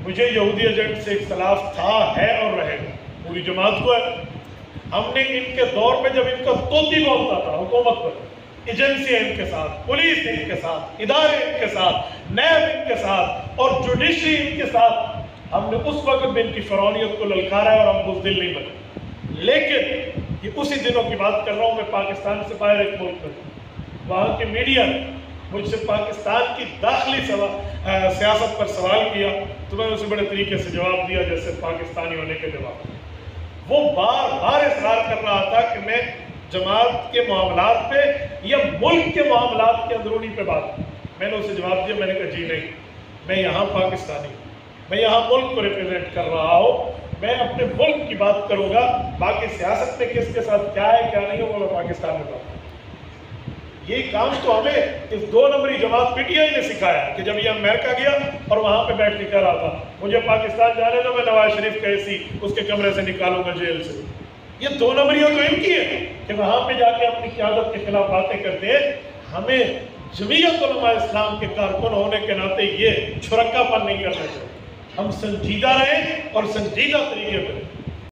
مجھے یہودی ایجنٹ سے اختلاف تھا، ہے اور رہے گا، پوری جماعت کو ہے۔ ہم نے ان کے دور میں جب ان کا طوطی بولتا تھا حکومت پر، ایجنسیاں ان کے ساتھ، پولیس ان کے ساتھ، ادارے ان کے ساتھ، نیب ان کے ساتھ اور جوڈیشری ان کے ساتھ، ہم نے اس وقت بھی ان کی فرعونیت کو للکارا ہے اور ہم بزدل نہیں بنے۔ لیکن یہ اسی دنوں کی بات کر رہا ہوں، میں پاکستان سے باہر ایک ملک میں، وہاں کے میڈیا نے مجھ سے پاکستان کی داخلی سیاست پر سوال کیا تو میں اسے بڑے طریقے سے جواب دیا جیسے پاکستانی ہونے کے جواب۔ وہ بار بار اصرار کر رہا تھا کہ میں جماعت کے معاملات پہ یا ملک کے معاملات کے اندرونی پہ بات، میں نے اسے جواب دیا، میں نے کہا جی نہیں، میں یہاں پاکستانی ہوں، میں یہاں ملک کو ریپریزنٹ کر رہا ہوں، میں اپنے ملک کی بات کروں گا، باقی سیاست میں کس کے ساتھ کیا ہے کیا نہیں ہے وہ میں پاکستان میں بات۔ یہی کام تو ہمیں اس 2 نمبری جماعت پی ٹی آئی نے سکھایا کہ جب یہ امریکہ گیا اور وہاں پہ بیٹھ کے کہہ رہا تھا مجھے پاکستان جانے دو، میں نواز شریف کا ایسی اس کے کمرے سے نکالوں گا جیل سے۔ یہ 2 نمبریوں تو ان کی ہے کہ وہاں پہ جا کے اپنی قیادت کے خلاف باتیں کرتے ہیں۔ ہمیں جمعیت علماء اسلام کے کارکن ہونے کے ناطے یہ چھرکا پن نہیں کرنا چاہیے، ہم سنجیدہ رہیں اور سنجیدہ طریقے پر